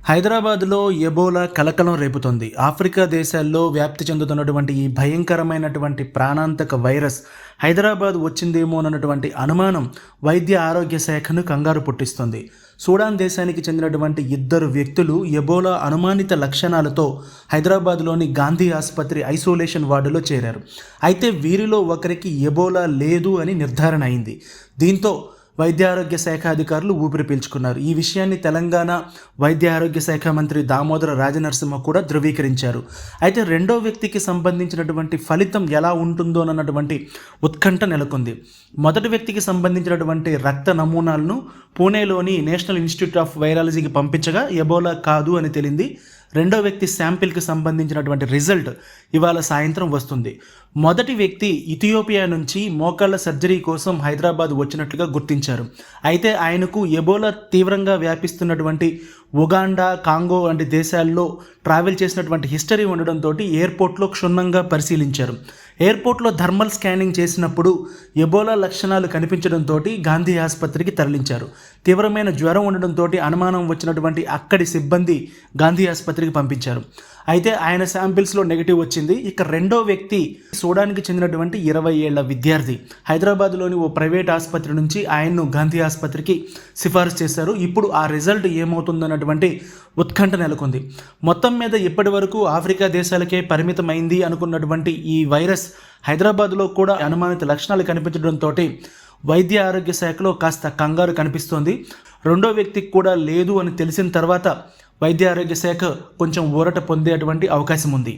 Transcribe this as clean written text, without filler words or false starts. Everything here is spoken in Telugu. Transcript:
హైదరాబాద్లో ఎబోలా కలకలం రేపుతోంది. ఆఫ్రికా దేశాల్లో వ్యాప్తి చెందుతున్నటువంటి ఈ భయంకరమైనటువంటి ప్రాణాంతక వైరస్ హైదరాబాద్ వచ్చిందేమోనన్నటువంటి అనుమానం వైద్య ఆరోగ్య శాఖను కంగారు పుట్టిస్తుంది. సూడాన్ దేశానికి చెందినటువంటి 2 వ్యక్తులు ఎబోలా అనుమానిత లక్షణాలతో హైదరాబాద్లోని గాంధీ ఆసుపత్రి ఐసోలేషన్ వార్డులో చేరారు. అయితే వీరిలో ఒకరికి ఎబోలా లేదు అని నిర్ధారణ అయింది. దీంతో వైద్య ఆరోగ్య శాఖ అధికారులు ఊపిరి పీల్చుకున్నారు. ఈ విషయాన్ని తెలంగాణ వైద్య ఆరోగ్య శాఖ మంత్రి దామోదర రాజనరసింహ కూడా ధృవీకరించారు. అయితే రెండో వ్యక్తికి సంబంధించినటువంటి ఫలితం ఎలా ఉంటుందో అన్నటువంటి ఉత్కంఠ నెలకొంది. మొదటి వ్యక్తికి సంబంధించినటువంటి రక్త నమూనాలను పూణేలోని నేషనల్ ఇన్స్టిట్యూట్ ఆఫ్ వైరాలజీకి పంపించగా ఎబోలా కాదు అని తేలింది. రెండో వ్యక్తి శాంపిల్కి సంబంధించినటువంటి రిజల్ట్ ఇవాళ సాయంత్రం వస్తుంది. మొదటి వ్యక్తి ఇథియోపియా నుంచి మోకాళ్ళ సర్జరీ కోసం హైదరాబాద్ వచ్చినట్లుగా గుర్తించారు. అయితే ఆయనకు ఎబోలా తీవ్రంగా వ్యాపిస్తున్నటువంటి ఉగాండా, కాంగో వంటి దేశాల్లో ట్రావెల్ చేసినటువంటి హిస్టరీ ఉండడంతో ఎయిర్పోర్ట్లో క్షుణ్ణంగా పరిశీలించారు. ఎయిర్పోర్ట్లో థర్మల్ స్కానింగ్ చేసినప్పుడు ఎబోలా లక్షణాలు కనిపించడంతో గాంధీ ఆసుపత్రికి తరలించారు. తీవ్రమైన జ్వరం ఉండడంతో అనుమానం వచ్చినటువంటి అక్కడి సిబ్బంది గాంధీ ఆసుపత్రికి పంపించారు. అయితే ఆయన శాంపిల్స్లో నెగిటివ్ వచ్చింది. ఇక రెండో వ్యక్తి సూడాన్కి చెందినటువంటి 20 ఏళ్ల విద్యార్థి హైదరాబాద్లోని ఓ ప్రైవేట్ ఆసుపత్రి నుంచి ఆయన్ను గాంధీ ఆసుపత్రికి సిఫారసు చేశారు. ఇప్పుడు ఆ రిజల్ట్ ఏమవుతుందన్నటువంటి ఉత్కంఠ నెలకొంది. మొత్తం మీద ఇప్పటి వరకు ఆఫ్రికా దేశాలకే పరిమితమైంది అనుకున్నటువంటి ఈ వైరస్ హైదరాబాద్లో కూడా అనుమానిత లక్షణాలు కనిపించడంతో వైద్య ఆరోగ్య శాఖలో కాస్త కంగారు కనిపిస్తోంది. రెండో వ్యక్తికి కూడా లేదు అని తెలిసిన తర్వాత వైద్య ఆరోగ్య శాఖ కొంచెం ఊరట పొందేటువంటి అవకాశం ఉంది.